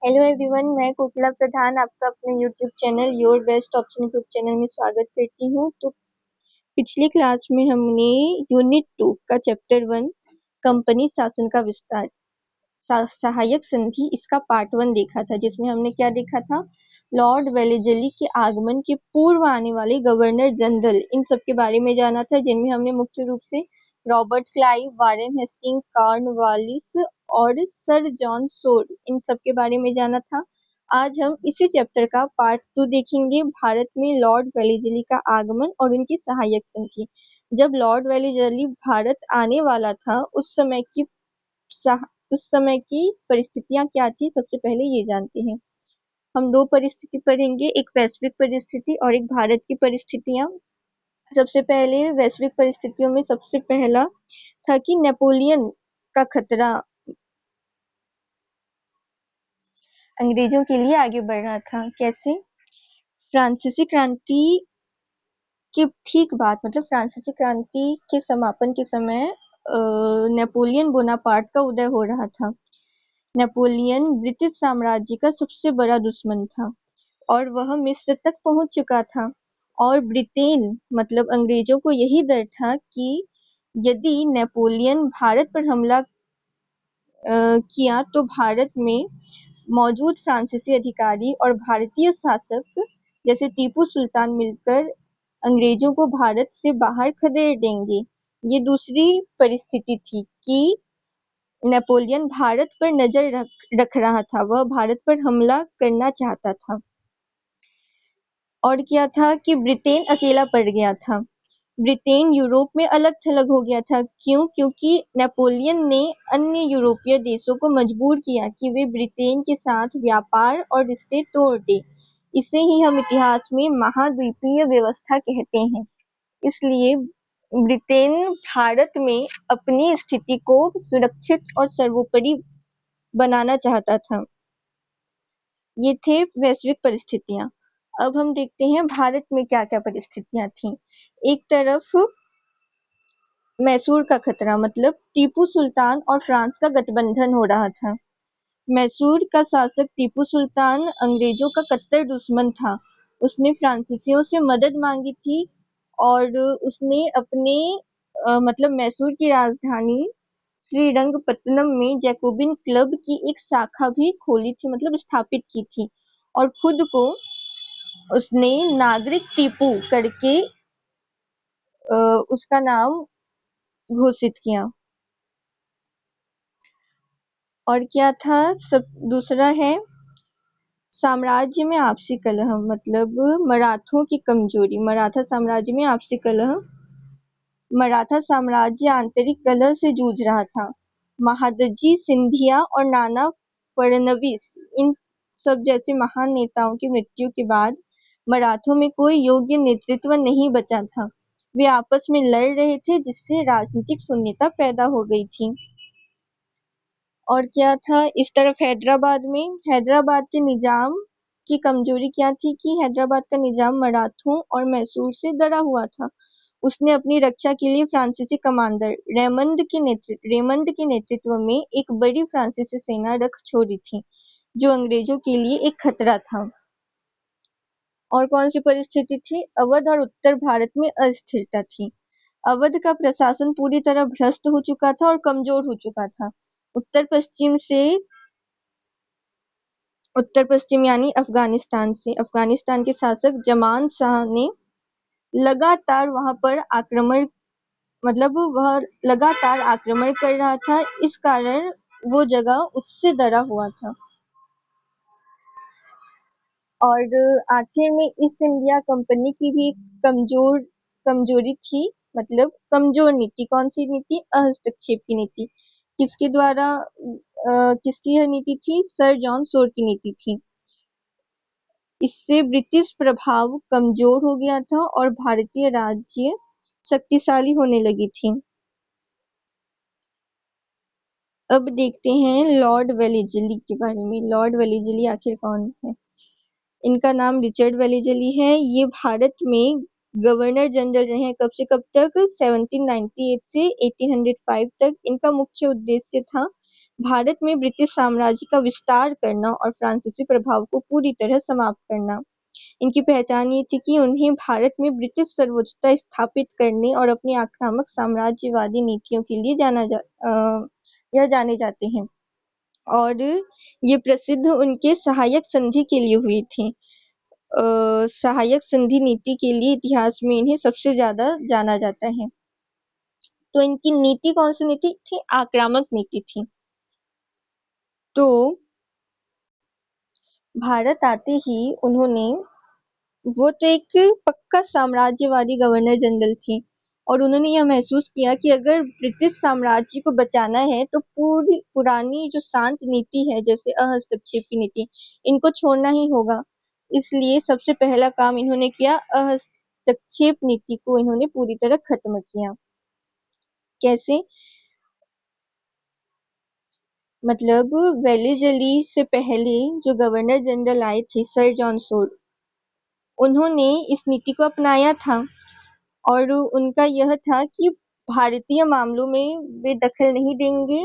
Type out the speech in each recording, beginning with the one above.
Hello everyone, मैं कोकिला प्रधान आपका अपने YouTube channel your best option YouTube channel में स्वागत करती हूँ। तो पिछली क्लास में हमने यूनिट 2 का चैप्टर 1 कंपनी शासन का विस्तार सहायक संधि इसका पार्ट 1 देखा था, जिसमें हमने क्या देखा था, लॉर्ड वेलेजली के आगमन के पूर्व आने वाले गवर्नर जनरल इन सब के बारे में जाना था, जिनमें हमने मुख्य रूप से Robert Clive, Warren Hasting, Cornwallis और सर जॉन सोर इन सब के बारे में जाना था। आज हम इसी चैप्टर का पार्ट 2 देखेंगे, भारत में लॉर्ड वेलेजली का आगमन और उनकी सहायक संधि। जब लॉर्ड वेलेजली भारत आने वाला था उस समय की परिस्थितियां क्या थी, सबसे पहले ये जानते हैं। हम दो परिस्थिति पढ़ेंगे, एक वैश्विक परिस्थिति और एक भारत की परिस्थितियां। सबसे पहले वैश्विक परिस्थितियों में सबसे पहला था कि नेपोलियन का खतरा अंग्रेजों के लिए आगे बढ़ रहा था। कैसे? फ्रांसीसी क्रांति के ठीक बाद, मतलब फ्रांसीसी क्रांति के समापन के समय नेपोलियन बोनापार्ट का उदय हो रहा था। नेपोलियन ब्रिटिश साम्राज्य का सबसे बड़ा दुश्मन था और वह मिस्र तक पहुंच चुका था, और ब्रिटेन मतलब अंग्रेजों को यही डर था कि यदि नेपोलियन भारत पर हमला किया तो भारत में मौजूद फ्रांसीसी अधिकारी और भारतीय शासक जैसे टीपू सुल्तान मिलकर अंग्रेजों को भारत से बाहर खदेड़ देंगे। ये दूसरी परिस्थिति थी कि नेपोलियन भारत पर नजर रख रहा था, वह भारत पर हमला करना चाहता था। और क्या था कि ब्रिटेन अकेला पड़ गया था। ब्रिटेन यूरोप में अलग थलग हो गया था। क्यों? क्योंकि नेपोलियन ने अन्य यूरोपीय देशों को मजबूर किया कि वे ब्रिटेन के साथ व्यापार और रिश्ते तोड़ दें। इसे ही हम इतिहास में महाद्वीपीय व्यवस्था कहते हैं। इसलिए ब्रिटेन भारत में अपनी स्थिति को सुरक्षित और सर्वोपरि बनाना चाहता था। ये थे वैश्विक परिस्थितियां। अब हम देखते हैं भारत में क्या क्या परिस्थितियां थी। एक तरफ मैसूर का खतरा, मतलब टीपू सुल्तान और फ्रांस का गठबंधन हो रहा था। मैसूर का शासक टीपू सुल्तान अंग्रेजों का कट्टर दुश्मन था। उसने फ्रांसीसियों से मदद मांगी थी और उसने अपने मतलब मैसूर की राजधानी श्रीरंगपट्टनम में जैकोबिन क्लब की एक शाखा भी खोली थी, मतलब स्थापित की थी, और खुद को उसने नागरिक टीपू करके उसका नाम घोषित किया। और क्या था, सब दूसरा है साम्राज्य में आपसी कलह, मतलब मराठों की कमजोरी। मराठा साम्राज्य में आपसी कलह। मराठा साम्राज्य आंतरिक कलह से जूझ रहा था। महादजी सिंधिया और नाना फडणवीस इन सब जैसे महान नेताओं की मृत्यु के बाद मराठों में कोई योग्य नेतृत्व नहीं बचा था। वे आपस में लड़ रहे थे, जिससे राजनीतिक शून्यता पैदा हो गई थी। और क्या था, इस तरफ हैदराबाद के निजाम की कमजोरी क्या थी कि हैदराबाद का निजाम मराठों और मैसूर से डरा हुआ था। उसने अपनी रक्षा के लिए फ्रांसीसी कमांडर रेमंड के नेतृत्व में एक बड़ी फ्रांसीसी सेना रख छोड़ी थी, जो अंग्रेजों के लिए एक खतरा था। और कौन सी परिस्थिति थी? अवध और उत्तर भारत में अस्थिरता थी। अवध का प्रशासन पूरी तरह भ्रष्ट हो चुका था और कमजोर हो चुका था। उत्तर पश्चिम यानी अफगानिस्तान के शासक जमान शाह ने लगातार वहां पर वह लगातार आक्रमण कर रहा था। इस कारण वो जगह उससे डरा हुआ था। और आखिर में ईस्ट इंडिया कंपनी की भी कमजोरी थी, मतलब कमजोर नीति। कौन सी नीति? अहस्तक्षेप की नीति। किसकी यह नीति थी? सर जॉन सोर की नीति थी। इससे ब्रिटिश प्रभाव कमजोर हो गया था और भारतीय राज्य शक्तिशाली होने लगी थी। अब देखते हैं लॉर्ड वेलेजली के बारे में। लॉर्ड वेलेजली आखिर कौन है? इनका नाम रिचर्ड वेलेजली है। ये भारत में गवर्नर जनरल रहे हैं। कब से कब तक? 1798 से 1805 तक। इनका मुख्य उद्देश्य था भारत में ब्रिटिश साम्राज्य का विस्तार करना और फ्रांसीसी प्रभाव को पूरी तरह समाप्त करना। इनकी पहचान ये थी कि उन्हें भारत में ब्रिटिश सर्वोच्चता स्थापित करने और अपनी आक्रामक साम्राज्यवादी नीतियों के लिए यह जाने जाते हैं, और ये प्रसिद्ध उनके सहायक संधि के लिए हुई थी। सहायक संधि नीति के लिए इतिहास में इन्हें सबसे ज्यादा जाना जाता है। तो इनकी नीति कौन सी नीति थी? आक्रामक नीति थी। तो भारत आते ही वो तो एक पक्का साम्राज्यवादी गवर्नर जनरल थे, और उन्होंने यह महसूस किया कि अगर ब्रिटिश साम्राज्य को बचाना है तो पूरी पुरानी जो शांत नीति है, जैसे अहस्तक्षेप की नीति, इनको छोड़ना ही होगा। इसलिए सबसे पहला काम इन्होंने किया, अहस्तक्षेप नीति को इन्होंने पूरी तरह खत्म किया। कैसे? मतलब वेलेजली से पहले जो गवर्नर जनरल आए थे, सर जॉन सोड, उन्होंने इस नीति को अपनाया था, और उनका यह था कि भारतीय मामलों में वे दखल नहीं देंगे,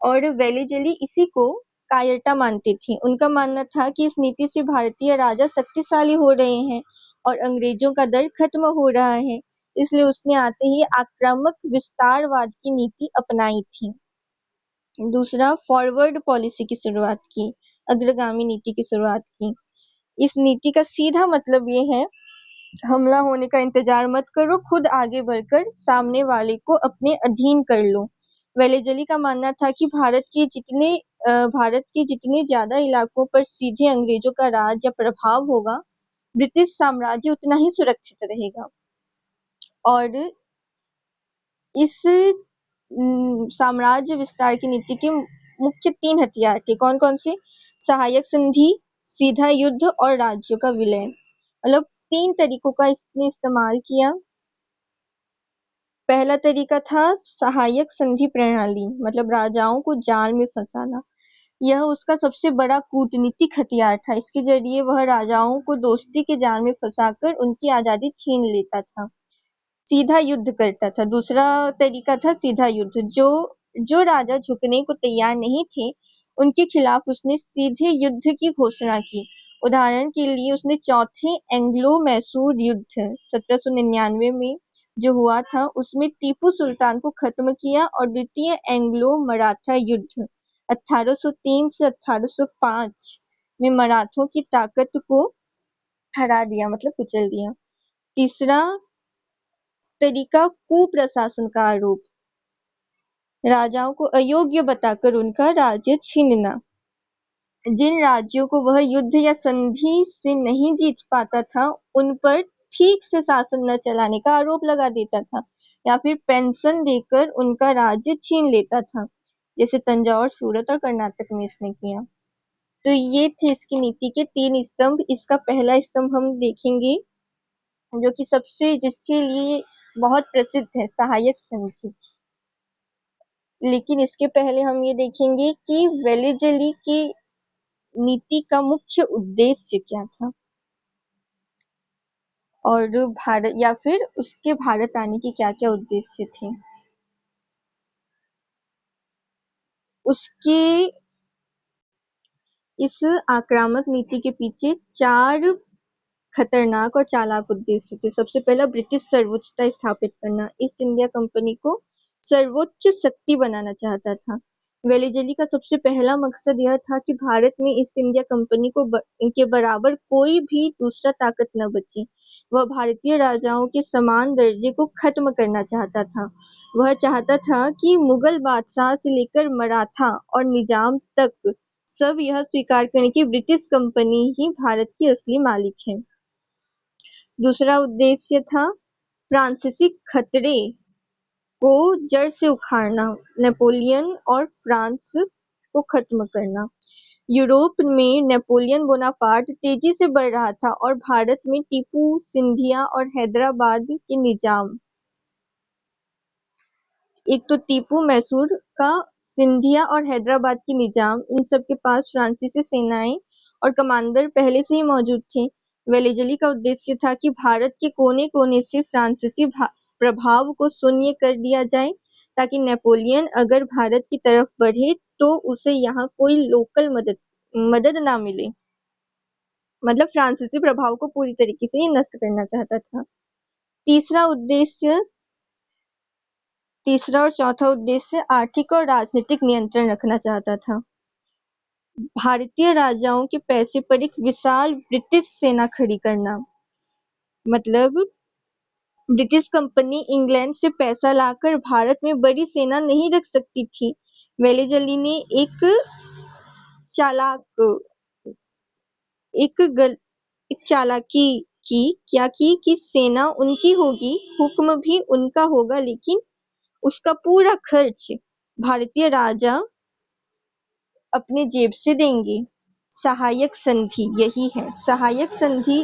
और वेलेजली इसी को कायरता मानते थे। उनका मानना था कि इस नीति से भारतीय राजा शक्तिशाली हो रहे हैं और अंग्रेजों का डर खत्म हो रहा है, इसलिए उसने आते ही आक्रामक विस्तारवाद की नीति अपनाई थी। दूसरा, फॉरवर्ड पॉलिसी की शुरुआत की, अग्रगामी नीति की शुरुआत की। इस नीति का सीधा मतलब ये है, हमला होने का इंतजार मत करो, खुद आगे बढ़कर सामने वाले को अपने अधीन कर लो। वेलेजली का मानना था कि भारत के जितने ज्यादा इलाकों पर सीधे अंग्रेजों का राज या प्रभाव होगा, ब्रिटिश साम्राज्य उतना ही सुरक्षित रहेगा। और इस साम्राज्य विस्तार की नीति के मुख्य 3 हथियार थे। कौन कौन से? सहायक संधि, सीधा युद्ध और राज्यों का विलय। मतलब 3 तरीकों का इसने इस्तेमाल किया। पहला तरीका था सहायक संधि प्रणाली, मतलब राजाओं को जाल में फंसाना। यह उसका सबसे बड़ा कूटनीतिक हथियार था। इसके जरिए वह राजाओं को दोस्ती के जाल में फंसाकर उनकी आजादी छीन लेता था। सीधा युद्ध करता था। दूसरा तरीका था सीधा युद्ध। जो राजा झुकने को तैयार नहीं थे, उनके खिलाफ उसने सीधे युद्ध की घोषणा की। उदाहरण के लिए उसने चौथे एंग्लो मैसूर युद्ध 1799 में जो हुआ था, उसमें टीपू सुल्तान को खत्म किया, और द्वितीय एंग्लो मराठा युद्ध 1803 से 1805 में मराठों की ताकत को हरा दिया, मतलब कुचल दिया। तीसरा तरीका, कुप्रशासन का आरोप, राजाओं को अयोग्य बताकर उनका राज्य छीनना। जिन राज्यों को वह युद्ध या संधि से नहीं जीत पाता था, उन पर ठीक से शासन न चलाने का आरोप लगा देता था, या फिर पेंशन देकर उनका राज्य छीन लेता था, जैसे तंजौर, सूरत और कर्नाटक में इसने किया। तो ये थे इसकी नीति के 3 स्तंभ। इसका पहला स्तंभ हम देखेंगे, जो कि जिसके लिए बहुत प्रसिद्ध है, सहायक संधि। लेकिन इसके पहले हम ये देखेंगे कि वेलेजली की नीति का मुख्य उद्देश्य क्या था, और भारत या फिर उसके भारत आने के क्या-क्या उद्देश्य थे। उसके इस आक्रामक नीति के पीछे 4 खतरनाक और चालाक उद्देश्य थे। सबसे पहला, ब्रिटिश सर्वोच्चता स्थापित करना। ईस्ट इंडिया कंपनी को सर्वोच्च शक्ति बनाना चाहता था। वेलेजली का सबसे पहला मकसद यह था कि भारत में ईस्ट इंडिया कंपनी के बराबर कोई भी दूसरा ताकत न बचे। वह भारतीय राजाओं के समान दर्जे को खत्म करना चाहता था। वह चाहता था कि मुगल बादशाह से लेकर मराठा और निजाम तक सब यह स्वीकार करें कि ब्रिटिश कंपनी ही भारत की असली मालिक है। दूसरा उद्देश्य था फ्रांसीसी खतरे को जड़ से उखाड़ना, नेपोलियन और फ्रांस को खत्म करना। यूरोप में नेपोलियन बोनापार्ट तेजी से बढ़ रहा था, और भारत में टीपू, सिंधिया और हैदराबाद के निजाम, एक तो टीपू मैसूर का, सिंधिया और हैदराबाद की निजाम, इन सब के पास फ्रांसीसी सेनाएं और कमांडर पहले से ही मौजूद थे। वेलेजली का उद्देश्य था कि भारत के कोने-कोने से फ्रांसीसी प्रभाव को शून्य कर दिया जाए, ताकि नेपोलियन अगर भारत की तरफ बढ़े तो उसे यहाँ कोई लोकल मदद ना मिले। मतलब फ्रांसीसी प्रभाव को पूरी तरीके से ये नष्ट करना चाहता था। तीसरा और चौथा उद्देश्य आर्थिक और राजनीतिक नियंत्रण रखना चाहता था। भारतीय राजाओं के पैसे पर एक विशाल ब्रिटिश सेना खड़ी करना। मतलब ब्रिटिश कंपनी इंग्लैंड से पैसा लाकर भारत में बड़ी सेना नहीं रख सकती थी। वेलेजली ने चालाक एक चालाकी की क्या की कि सेना उनकी होगी, हुक्म भी उनका होगा, लेकिन उसका पूरा खर्च भारतीय राजा अपने जेब से देंगे। सहायक संधि यही है। सहायक संधि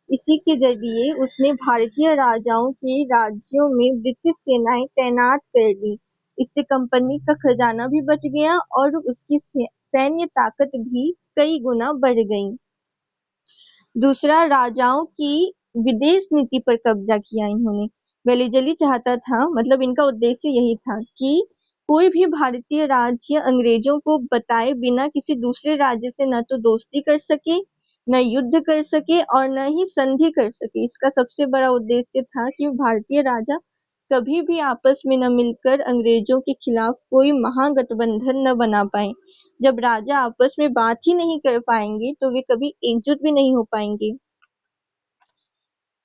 इसी के जरिए उसने भारतीय राजाओं के राज्यों में ब्रिटिश सेनाएं तैनात कर दी। इससे कंपनी का खजाना भी बच गया और उसकी सैन्य ताकत भी कई गुना बढ़ गई। दूसरा, राजाओं की विदेश नीति पर कब्जा किया इन्होंने। वेलेजली चाहता था, मतलब इनका उद्देश्य यही था कि कोई भी भारतीय राज्य अंग्रेजों को बताए बिना किसी दूसरे राज्य से न तो दोस्ती कर सके, न युद्ध कर सके और न ही संधि कर सके। इसका सबसे बड़ा उद्देश्य था कि भारतीय राजा कभी भी आपस में न मिलकर अंग्रेजों के खिलाफ कोई महागठबंधन न बना पाए। जब राजा आपस में बात ही नहीं कर पाएंगे तो वे कभी एकजुट भी नहीं हो पाएंगे।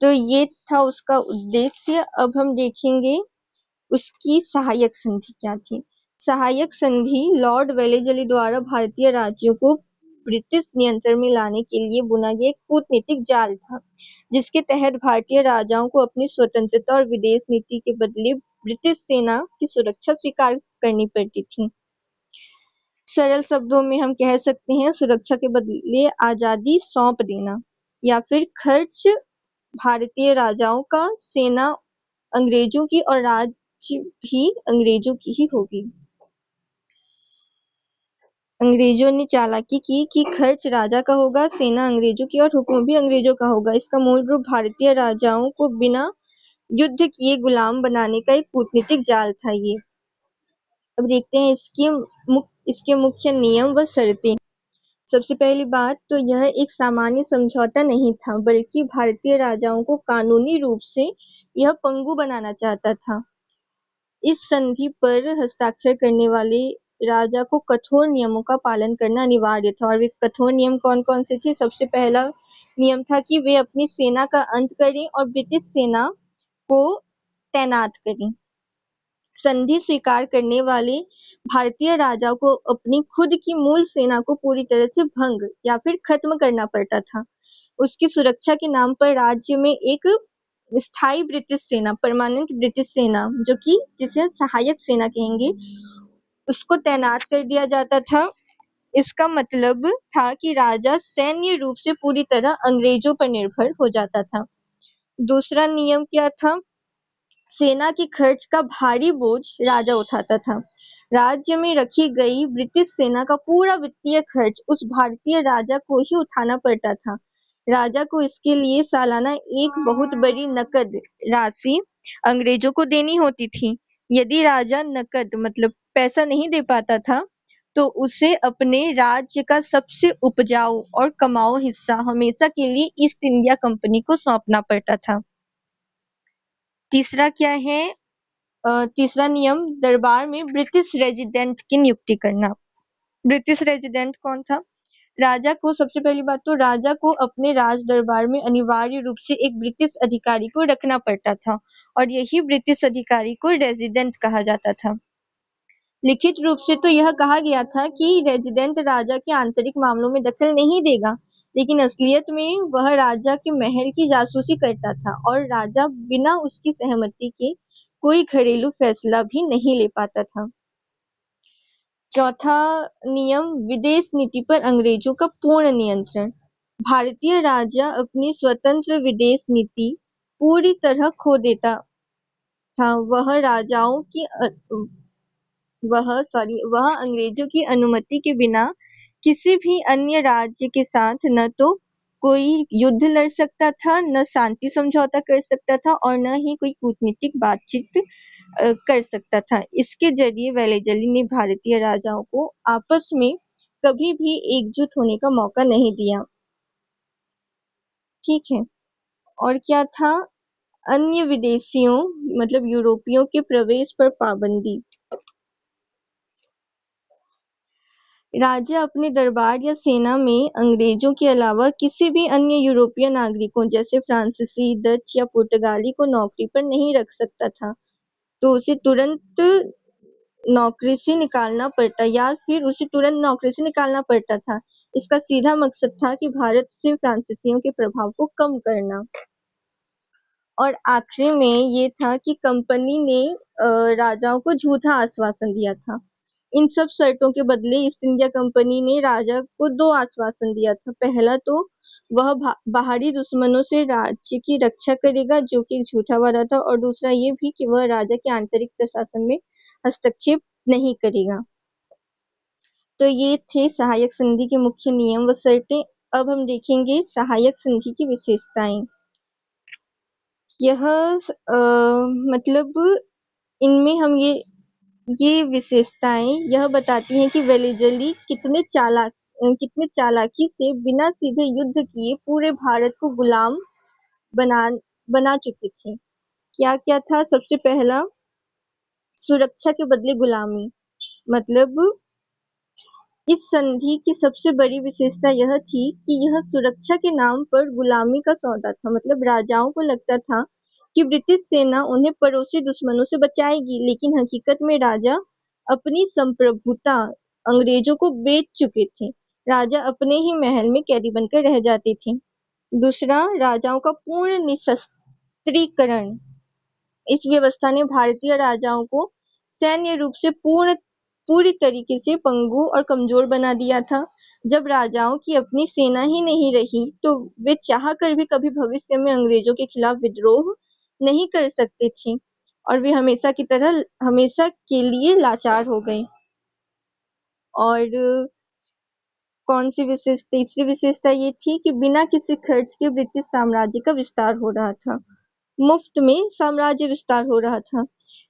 तो ये था उसका उद्देश्य। अब हम देखेंगे उसकी सहायक संधि क्या थी। सहायक संधि लॉर्ड वेलेजली द्वारा भारतीय राज्यों को ब्रिटिश नियंत्रण में लाने के लिए बुना गया एक कूटनीतिक जाल था, जिसके तहत भारतीय राजाओं को अपनी स्वतंत्रता और विदेश नीति के बदले ब्रिटिश सेना की सुरक्षा स्वीकार करनी पड़ती थी। सरल शब्दों में हम कह सकते हैं सुरक्षा के बदले आजादी सौंप देना, या फिर खर्च भारतीय राजाओं का, सेना अंग्रेजों की और राज्य भी अंग्रेजों की ही होगी। अंग्रेजों ने चालाकी की कि खर्च राजा का होगा, सेना अंग्रेजों की और हुक्म भी अंग्रेजों का होगा। इसका मूल रूप भारतीय राजाओं को बिना युद्ध किए गुलाम बनाने का एक कूटनीतिक जाल था ये। अब देखते हैं इसके मुख्य नियम व शर्तें। सबसे पहली बात तो यह एक सामान्य समझौता नहीं था, बल्कि भारतीय राजाओं को कानूनी रूप से यह पंगु बनाना चाहता था। इस संधि पर हस्ताक्षर करने वाले राजा को कठोर नियमों का पालन करना अनिवार्य था। और वे कठोर नियम कौन-कौन से थे? सबसे पहला नियम था कि वे अपनी सेना का अंत करें और ब्रिटिश सेना को तैनात करें। संधि स्वीकार करने वाले भारतीय राजा को अपनी खुद की मूल सेना को पूरी तरह से भंग या फिर खत्म करना पड़ता था। उसकी सुरक्षा के नाम पर राज्य में एक स्थायी ब्रिटिश सेना, परमानेंट ब्रिटिश सेना, जो कि जिसे सहायक सेना कहेंगे, उसको तैनात कर दिया जाता था। इसका मतलब था कि राजा सैन्य रूप से पूरी तरह अंग्रेजों पर निर्भर हो जाता था। दूसरा नियम क्या था? सेना के खर्च का भारी बोझ राजा उठाता था। राज्य में रखी गई ब्रिटिश सेना का पूरा वित्तीय खर्च उस भारतीय राजा को ही उठाना पड़ता था। राजा को इसके लिए सालाना एक बहुत बड़ी नकद राशि अंग्रेजों को देनी होती थी। यदि राजा नकद मतलब पैसा नहीं दे पाता था, तो उसे अपने राज्य का सबसे उपजाऊ और कमाऊ हिस्सा हमेशा के लिए ईस्ट इंडिया कंपनी को सौंपना पड़ता था। तीसरा क्या है? तीसरा नियम दरबार में ब्रिटिश रेजिडेंट की नियुक्ति करना। ब्रिटिश रेजिडेंट कौन था? राजा को, सबसे पहली बात तो राजा को अपने राज दरबार में अनिवार्य रूप से एक ब्रिटिश अधिकारी को रखना पड़ता था और यही ब्रिटिश अधिकारी को रेजिडेंट कहा जाता था। लिखित रूप से तो यह कहा गया था कि रेजिडेंट राजा के आंतरिक मामलों में दखल नहीं देगा, लेकिन असलियत में वह राजा के महल की जासूसी करता था और राजा बिना उसकी सहमति के कोई घरेलू फैसला भी नहीं ले पाता था। चौथा नियम विदेश नीति पर अंग्रेजों का पूर्ण नियंत्रण। भारतीय राजा अपनी स्वतंत्र विदेश नीति पूरी तरह खो देता था। वह अंग्रेजों की अनुमति के बिना किसी भी अन्य राज्य के साथ न तो कोई युद्ध लड़ सकता था, न शांति समझौता कर सकता था और न ही कोई कूटनीतिक बातचीत कर सकता था। इसके जरिए वेलेज़ली ने भारतीय राजाओं को आपस में कभी भी एकजुट होने का मौका नहीं दिया। ठीक है। और क्या था? अन्य विदेशियों मतलब यूरोपियों के प्रवेश पर पाबंदी। राजा अपने दरबार या सेना में अंग्रेजों के अलावा किसी भी अन्य यूरोपीय नागरिकों जैसे फ्रांसीसी, डच या पुर्तगाली को नौकरी पर नहीं रख सकता था, तो उसे तुरंत नौकरी से निकालना पड़ता या फिर उसे तुरंत नौकरी से निकालना पड़ता था। इसका सीधा मकसद था कि भारत से फ्रांसीसियों के प्रभाव को कम करना। और आखिरी में ये था कि कंपनी ने राजाओं को झूठा आश्वासन दिया था। इन सब शर्तों के बदले ईस्ट इंडिया कंपनी ने राजा को 2 आश्वासन दिया था। पहला तो वह बाहरी दुश्मनों से राज्य की रक्षा करेगा, जो कि एक झूठा वादा था, और दूसरा ये भी कि वह राजा के आंतरिक प्रशासन में हस्तक्षेप नहीं करेगा। तो ये थे सहायक संधि के मुख्य नियम व शर्तें। अब हम देखेंगे सहायक संधि की विशेषताएं। यह मतलब इनमें हम ये विशेषताएं यह बताती हैं कि वेलेज़ली कितने चालाकी से बिना सीधे युद्ध किए पूरे भारत को गुलाम बना चुके थे। क्या था? सबसे पहला, सुरक्षा के बदले गुलामी। मतलब इस संधि की सबसे बड़ी विशेषता यह थी कि यह सुरक्षा के नाम पर गुलामी का सौदा था। मतलब राजाओं को लगता था कि ब्रिटिश सेना उन्हें पड़ोसी दुश्मनों से बचाएगी, लेकिन हकीकत में राजा अपनी संप्रभुता अंग्रेजों को बेच चुके थे। राजा अपने ही महल में कैदी बनकर रह जाते थे। दूसरा, राजाओं का पूर्ण निशस्त्रीकरण। इस व्यवस्था ने भारतीय राजाओं को सैन्य रूप से पूरी तरीके से पंगु और कमजोर बना दिया था। जब राजाओं की अपनी सेना ही नहीं रही, तो वे चाह कर भी कभी भविष्य में अंग्रेजों के खिलाफ विद्रोह नहीं कर सकते थे और वे हमेशा के लिए लाचार हो गए। और तीसरी विशेषता ये थी कि बिना किसी खर्च के ब्रिटिश साम्राज्य का विस्तार हो रहा था। मुफ्त में साम्राज्य विस्तार हो रहा था।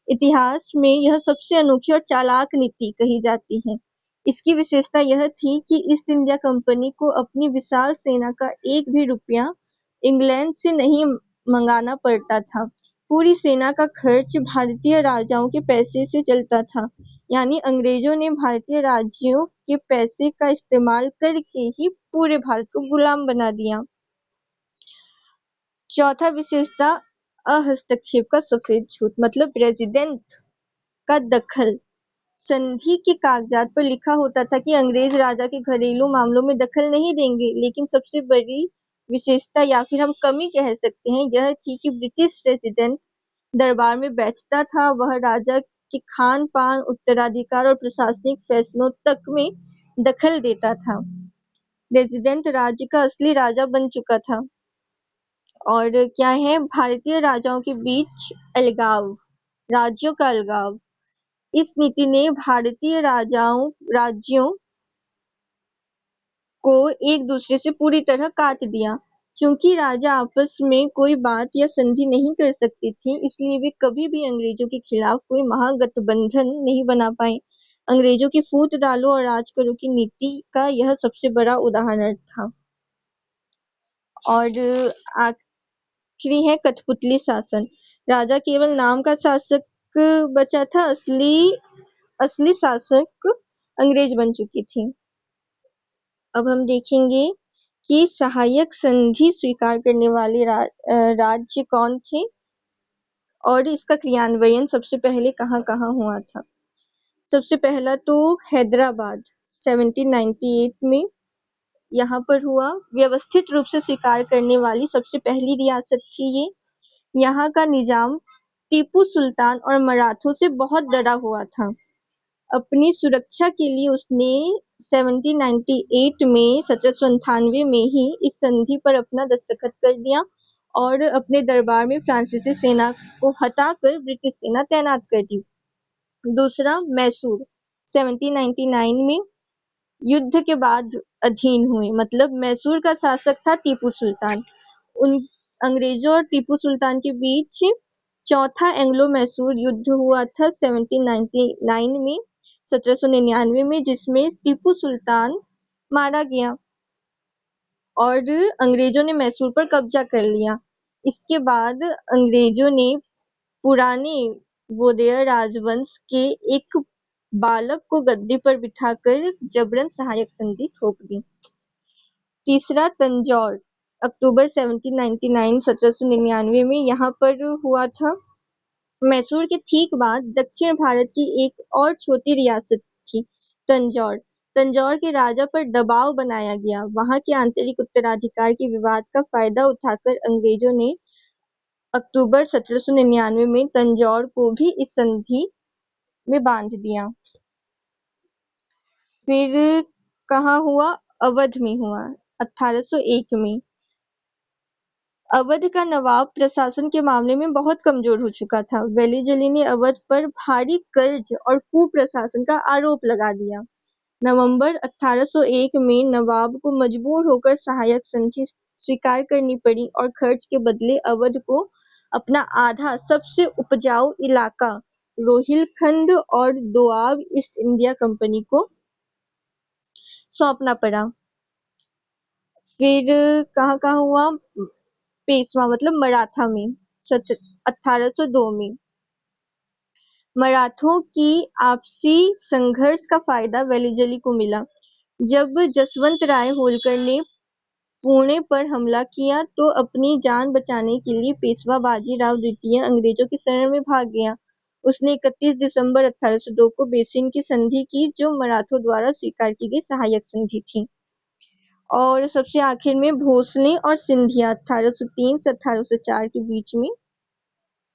इतिहास में यह सबसे अनोखी और चालाक नीति कही जाती है। इसकी विशेषता यह थी कि ईस्ट इंडिया कंपनी को अपनी विशाल सेना का एक भी रुपया इंग्लैंड से नहीं मंगाना पड़ता था। पूरी सेना का खर्च भारतीय राजाओं के पैसे से चलता था। यानी अंग्रेजों ने भारतीय राज्यों के पैसे का इस्तेमाल करके ही पूरे भारत को गुलाम बना दिया। चौथा विशेषता, अहस्तक्षेप का सफेद झूठ। मतलब रेजिडेंट का दखल। संधि के कागजात पर लिखा होता था कि अंग्रेज राजा के घरेलू मामलों में दखल नहीं देंगे, लेकिन सबसे बड़ी विशेषता या फिर हम कमी कह सकते हैं यह थी कि ब्रिटिश रेजिडेंट दरबार में बैठता था। वह राजा के खान पान, उत्तराधिकार और प्रशासनिक फैसलों तक में दखल देता था। रेजिडेंट राज्य का असली राजा बन चुका था। और क्या है? भारतीय राजाओं के बीच अलगाव, राज्यों का अलगाव। इस नीति ने भारतीय राज्यों को एक दूसरे से पूरी तरह काट दिया। चूंकि राजा आपस में कोई बात या संधि नहीं कर सकते थे, इसलिए वे कभी भी अंग्रेजों के खिलाफ कोई महागठबंधन नहीं बना पाए। अंग्रेजों की फूट डालो और राज करो की नीति का यह सबसे बड़ा उदाहरण था। और आखिरी है कठपुतली शासन। राजा केवल नाम का शासक बचा था, असली शासक अंग्रेज बन चुकी थी। अब हम देखेंगे कि सहायक संधि स्वीकार करने वाले राज्य कौन थे और इसका क्रियान्वयन सबसे पहले कहाँ-कहाँ हुआ था। सबसे पहला तो हैदराबाद 1798 में यहाँ पर हुआ। व्यवस्थित रूप से स्वीकार करने वाली सबसे पहली रियासत थी ये। यहाँ का निजाम टीपू सुल्तान और मराठों से बहुत डरा हुआ था। अपनी सुरक्षा के लिए उसने 1798 में ही इस संधि पर अपना दस्तखत कर दिया और अपने दरबार में फ्रांसीसी सेना को हटाकर ब्रिटिश सेना तैनात कर दी। दूसरा, मैसूर 1799 में युद्ध के बाद अधीन हुए। मतलब मैसूर का शासक था टीपू सुल्तान। उन अंग्रेजों और टीपू सुल्तान के बीच चौथा एंग्लो मैसूर युद्ध हुआ था 1799 में 1799 में, जिसमें टीपू सुल्तान मारा गया और अंग्रेजों ने मैसूर पर कब्जा कर लिया। इसके बाद अंग्रेजों ने पुराने वोडेयर राजवंश के एक बालक को गद्दी पर बिठाकर जबरन सहायक संधि थोप दी। तीसरा तंजौर अक्टूबर 1799 में यहाँ पर हुआ था। मैसूर के ठीक बाद दक्षिण भारत की एक और छोटी रियासत थी तंजौर। तंजौर के राजा पर दबाव बनाया गया। वहां के आंतरिक उत्तराधिकार के विवाद का फायदा उठाकर अंग्रेजों ने अक्टूबर 1799 में तंजौर को भी इस संधि में बांध दिया। फिर कहाँ हुआ? अवध में हुआ 1801 में। अवध का नवाब प्रशासन के मामले में बहुत कमजोर हो चुका था। वेलीजली ने अवध पर भारी कर्ज और कुप्रशासन का आरोप लगा दिया। नवंबर 1801 में नवाब को मजबूर होकर सहायक संधि स्वीकार करनी पड़ी और खर्च के बदले अवध को अपना आधा सबसे उपजाऊ इलाका रोहिलखंड और दोआब ईस्ट इंडिया कंपनी को सौंपना पड़ा। फिर कहाँ हुआ? पेशवा मतलब मराठा में 1802 में। मराठों की आपसी संघर्ष का फायदा वेलीजली को मिला। जब जसवंत राय होलकर ने पुणे पर हमला किया तो अपनी जान बचाने के लिए पेशवा बाजीराव द्वितीय अंग्रेजों की शरण में भाग गया। उसने 31 दिसंबर 1802 को बेसिन की संधि की, जो मराठों द्वारा स्वीकार की गई सहायक संधि थी। और सबसे आखिर में भोसले और सिंधिया 1803 से 1804 के बीच में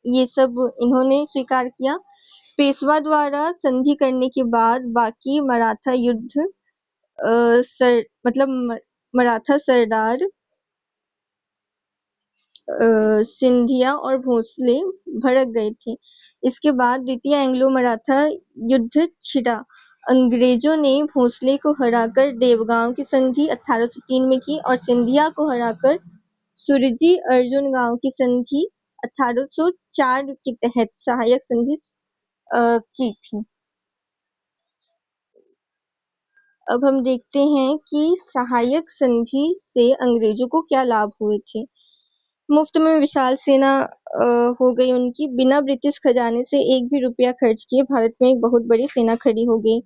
ये सब इन्होंने स्वीकार किया। पेशवा द्वारा संधि करने के बाद बाकी मराठा युद्ध मतलब मराठा सरदार सिंधिया और भोसले भड़क गए थे। इसके बाद द्वितीय एंग्लो मराठा युद्ध छिड़ा। अंग्रेजों ने भोसले को हराकर देवगांव की संधि 1803 में की और सिंधिया को हराकर सुरजी अर्जुन गांव की संधि 1804 के तहत सहायक संधि की थी। अब हम देखते हैं कि सहायक संधि से अंग्रेजों को क्या लाभ हुए थे। मुफ्त में विशाल सेना हो गई उनकी। बिना ब्रिटिश खजाने से एक भी रुपया खर्च किए भारत में एक बहुत बड़ी सेना खड़ी हो गई।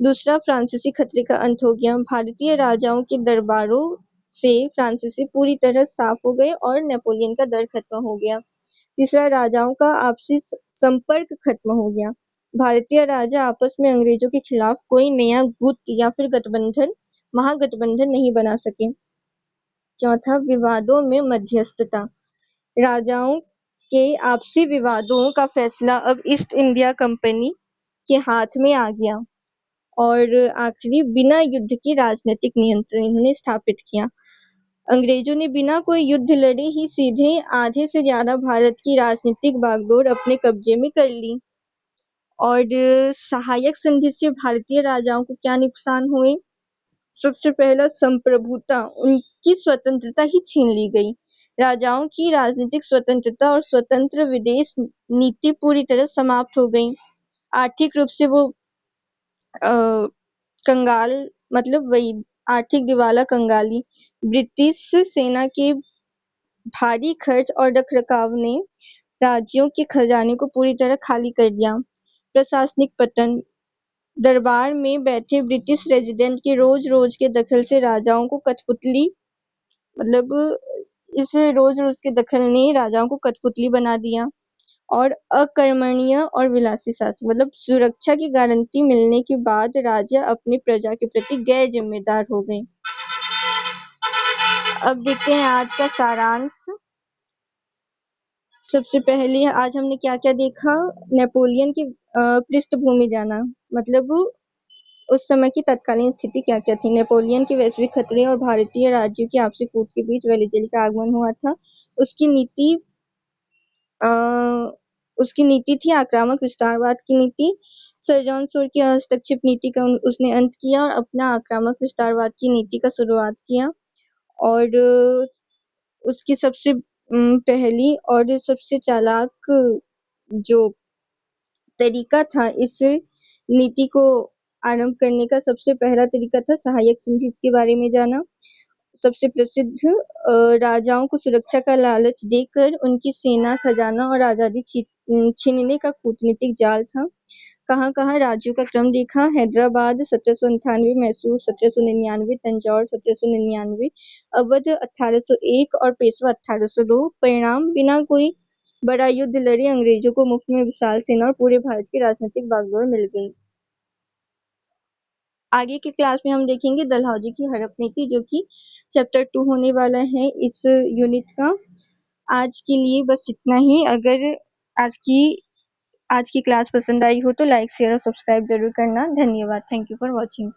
दूसरा, फ्रांसीसी खतरे का अंत हो गया। भारतीय राजाओं के दरबारों से फ्रांसीसी पूरी तरह साफ हो गए और नेपोलियन का डर खत्म हो गया। तीसरा, राजाओं का आपसी संपर्क खत्म हो गया। भारतीय राजा आपस में अंग्रेजों के खिलाफ कोई नया गुट या फिर महागठबंधन नहीं बना सके। चौथा, विवादों में मध्यस्थता। राजाओं के आपसी विवादों का फैसला अब ईस्ट इंडिया कंपनी के हाथ में आ गया। और आखिरी, बिना युद्ध के राजनीतिक नियंत्रण इन्होंने स्थापित किया। अंग्रेजों ने बिना कोई युद्ध लड़े ही सीधे आधे से ज्यादा भारत की राजनीतिक बागडोर अपने कब्जे में कर ली। और सहायक संधि से भारतीय राजाओं को क्या नुकसान हुए? सबसे पहला, संप्रभुता, उनकी स्वतंत्रता ही छीन ली गई। राजाओं की राजनीतिक स्वतंत्रता और स्वतंत्र विदेश नीति पूरी तरह समाप्त हो गई। आर्थिक रूप से वो कंगाल, मतलब वही आर्थिक दिवाला कंगाली। ब्रिटिश सेना के भारी खर्च और रखरखाव ने राज्यों के खजाने को पूरी तरह खाली कर दिया। प्रशासनिक पतन, दरबार में बैठे ब्रिटिश रेजिडेंट के रोज-रोज के दखल से राजाओं को कठपुतली, मतलब इस रोज-रोज के दखल ने राजाओं को कठपुतली बना दिया। और अकर्मण्य और विलासी शासन, मतलब सुरक्षा की गारंटी मिलने के बाद राजा अपनी प्रजा के प्रति गैर जिम्मेदार हो गए। अब देखते हैं आज का सारांश। सबसे पहले आज हमने क्या-क्या देखा? नेपोलियन की पृष्ठभूमि जाना, मतलब उस समय की तत्कालीन स्थिति क्या-क्या थी। नेपोलियन के वैश्विक खतरे और भारतीय राज्यों की आपसी फूट के बीच वेलीजली का आगमन हुआ था। उसकी नीति थी आक्रामक विस्तारवाद की नीति। सर जॉन सोर की हस्तक्षेप नीति का उसने अंत किया और अपना आक्रामक विस्तारवाद की नीति का शुरुआत किया। और उसकी सबसे पहली और सबसे चालाक जो तरीका था इस नीति को आरंभ करने का, सबसे पहला तरीका था सहायक संधि। इसके बारे में जाना। सबसे प्रसिद्ध राजाओं को सुरक्षा का लालच देकर उनकी सेना, खजाना और आजादी छीनने का कूटनीतिक जाल था। कहाँ-कहाँ राज्यों का क्रम देखा। हैदराबाद 1798, मैसूर 1799, तंजौर 1799, अवध 1801 और पेशवा 1802। परिणाम, बिना कोई बड़ा युद्ध लड़े अंग्रेजों को मुफ्त में विशाल सेना और पूरे भारत की राजनीतिक बागडोर मिल गई। आगे के क्लास में हम देखेंगे डलहौजी की हड़प नीति, जो कि चैप्टर 2 होने वाला है इस यूनिट का। आज के लिए बस इतना ही। अगर आज की क्लास पसंद आई हो तो लाइक, शेयर और सब्सक्राइब जरूर करना। धन्यवाद। Thank you for watching.